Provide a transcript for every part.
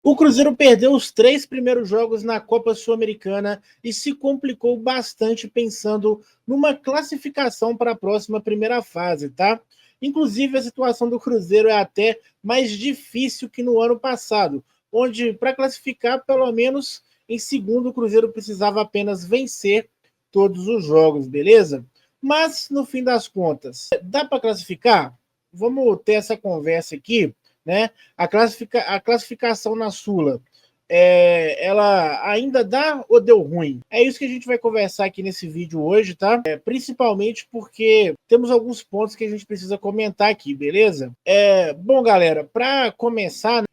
O Cruzeiro perdeu os 3 primeiros jogos na Copa Sul-Americana e se complicou bastante pensando numa classificação para a próxima primeira fase, tá? Inclusive, a situação do Cruzeiro é até mais difícil que no ano passado, onde, para classificar, pelo menos em segundo, o Cruzeiro precisava apenas vencer todos os jogos, beleza? Mas, no fim das contas, dá para classificar? Vamos ter essa conversa aqui, né? A classificação na Sula, ela ainda dá ou deu ruim? É isso que a gente vai conversar aqui nesse vídeo hoje, tá? Principalmente porque temos alguns pontos que a gente precisa comentar aqui, beleza? Bom, galera, para começar,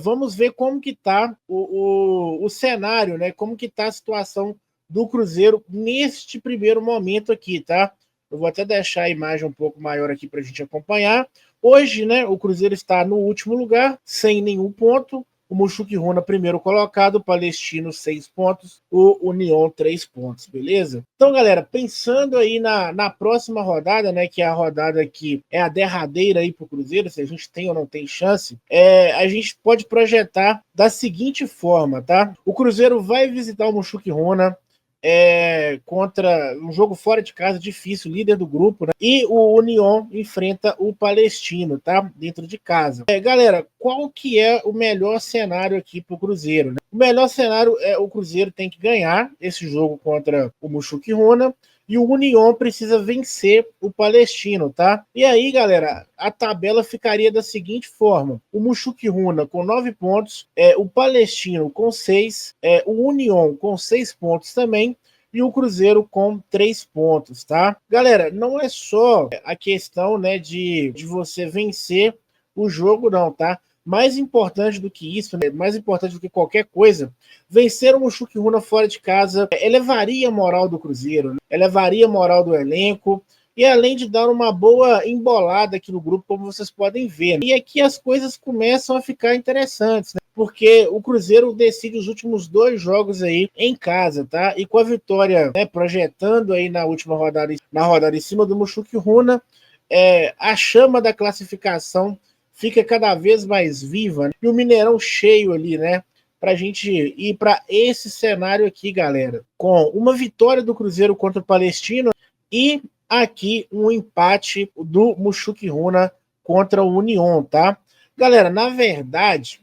vamos ver como que tá o cenário, né? Como que tá a situação do Cruzeiro neste primeiro momento aqui, tá? Eu vou até deixar a imagem um pouco maior aqui para a gente acompanhar. Hoje, né, o Cruzeiro está no último lugar, sem nenhum ponto. O Mushuc Runa, primeiro colocado, o Palestino, 6 pontos, o União, 3 pontos, beleza? Então, galera, pensando aí na próxima rodada, né, que é a rodada que é a derradeira aí para o Cruzeiro, se a gente tem ou não tem chance, a gente pode projetar da seguinte forma, tá? O Cruzeiro vai visitar o Mushuc Runa, contra um jogo fora de casa difícil, líder do grupo, né? E o União enfrenta o Palestino, tá? Dentro de casa. Galera, qual que é o melhor cenário aqui pro Cruzeiro, né? O melhor cenário é o Cruzeiro tem que ganhar esse jogo contra o Mushuc Runa, e o União precisa vencer o Palestino, tá? E aí, galera, a tabela ficaria da seguinte forma: o Mushuc Runa com 9 pontos, o Palestino com 6, o União com 6 pontos também, e o Cruzeiro com 3 pontos, tá? Galera, não é só a questão, né, de você vencer o jogo, não, tá? Mais importante do que isso, né, mais importante do que qualquer coisa, vencer o Mushuc Runa fora de casa elevaria a moral do Cruzeiro, né? Elevaria a moral do elenco, e além de dar uma boa embolada aqui no grupo, como vocês podem ver. E aqui as coisas começam a ficar interessantes, né? Porque o Cruzeiro decide os últimos 2 jogos aí em casa, tá? E com a vitória, né, projetando aí na última rodada, na rodada em cima do Mushuc Runa, a chama da classificação fica cada vez mais viva, né? E o Mineirão cheio ali, né? Pra gente ir para esse cenário aqui, galera, com uma vitória do Cruzeiro contra o Palestino e aqui um empate do Mushuc Runa contra o União, tá? Galera, na verdade,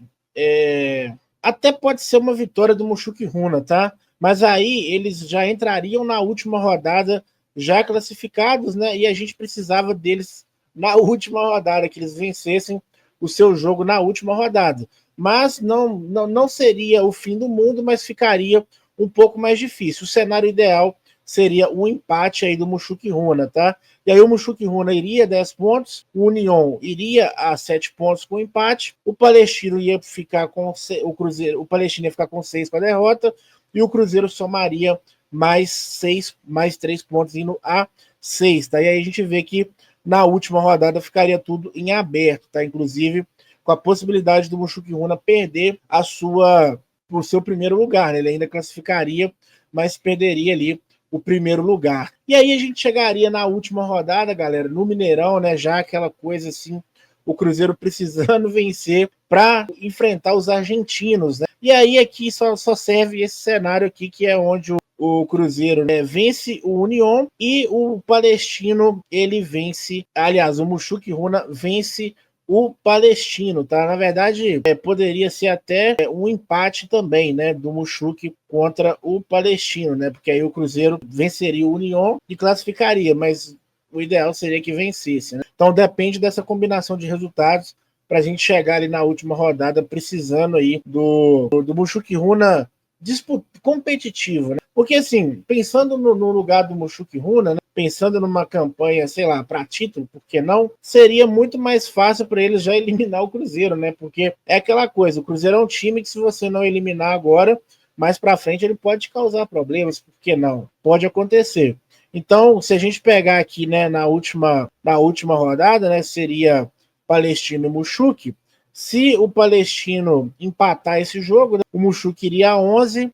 até pode ser uma vitória do Mushuc Runa, tá? Mas aí eles já entrariam na última rodada já classificados, né? E a gente precisava deles na última rodada, que eles vencessem o seu jogo na última rodada. Mas não seria o fim do mundo, mas ficaria um pouco mais difícil. O cenário ideal seria um empate aí do Mushuc Runa, tá? E aí o Mushuc Runa iria a 10 pontos, o União iria a 7 pontos com empate, o Palestino ia ficar com o Cruzeiro, o Palestino ia ficar com 6 para a derrota, e o Cruzeiro somaria mais 3 pontos indo a 6, tá? E aí a gente vê que na última rodada ficaria tudo em aberto, tá? Inclusive com a possibilidade do Mushuc Runa perder o seu primeiro lugar, né? Ele ainda classificaria, mas perderia ali o primeiro lugar. E aí a gente chegaria na última rodada, galera, no Mineirão, né? Já aquela coisa assim, o Cruzeiro precisando vencer para enfrentar os argentinos, né? E aí aqui só serve esse cenário aqui, que é onde o Cruzeiro, né, vence o União e o Palestino, ele vence, aliás, o Mushuc Runa vence o Palestino, tá? Na verdade, poderia ser até um empate também, né, do Mushuc contra o Palestino, né? Porque aí o Cruzeiro venceria o União e classificaria, mas o ideal seria que vencesse, né? Então depende dessa combinação de resultados para a gente chegar ali na última rodada precisando aí do Mushuc Runa competitivo, né? Porque assim, pensando no lugar do Mushuc Runa, né, pensando numa campanha, sei lá, para título, por que não? Seria muito mais fácil para eles já eliminar o Cruzeiro, né? Porque é aquela coisa, o Cruzeiro é um time que se você não eliminar agora, mais para frente ele pode causar problemas, por que não? Pode acontecer. Então, se a gente pegar aqui, né, na última rodada, né, seria Palestino e Mushuc. Se o Palestino empatar esse jogo, né, o Mushuc iria a 11,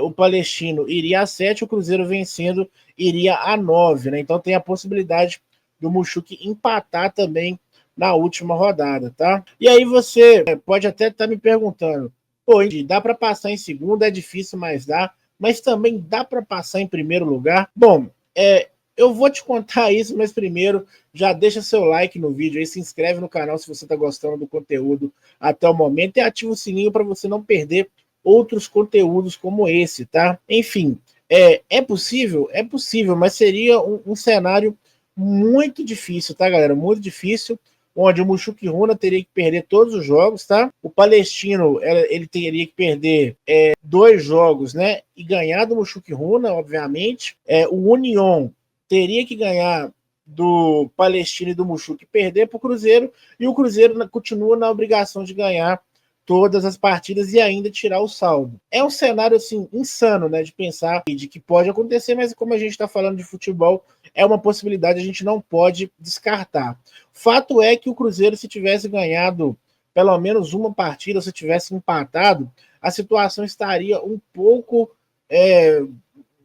o Palestino iria a 7, o Cruzeiro vencendo iria a 9, né? Então tem a possibilidade do Mushuc empatar também na última rodada, tá? E aí você pode até estar me perguntando, Pô, dá para passar em segundo, é difícil, mas dá. Mas também dá para passar em primeiro lugar. Bom, eu vou te contar isso, mas primeiro já deixa seu like no vídeo aí, se inscreve no canal se você está gostando do conteúdo até o momento e ativa o sininho para você não perder outros conteúdos como esse, tá? Enfim, é possível? É possível, mas seria um cenário muito difícil, tá, galera? Muito difícil, onde o Mushoku Runa teria que perder todos os jogos, tá? O Palestino, ele teria que perder 2 jogos, né? E ganhar do Mushoku Runa, obviamente. O Union teria que ganhar do Palestino e do Mushoku e perder para o Cruzeiro, e o Cruzeiro continua na obrigação de ganhar todas as partidas e ainda tirar o saldo. É um cenário assim insano, né, de pensar de que pode acontecer, mas como a gente está falando de futebol, é uma possibilidade, a gente não pode descartar. Fato é que o Cruzeiro, se tivesse ganhado pelo menos uma partida, se tivesse empatado, a situação estaria um pouco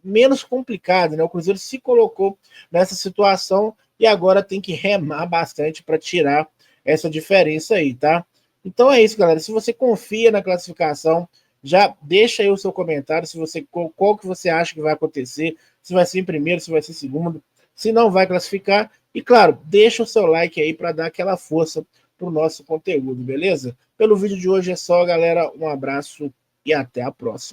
menos complicada, né? O Cruzeiro se colocou nessa situação e agora tem que remar bastante para tirar essa diferença aí, tá? Então é isso, galera. Se você confia na classificação, já deixa aí o seu comentário, se você qual que você acha que vai acontecer, se vai ser em primeiro, se vai ser em segundo, se não vai classificar. E claro, deixa o seu like aí para dar aquela força para o nosso conteúdo, beleza? Pelo vídeo de hoje é só, galera. Um abraço e até a próxima.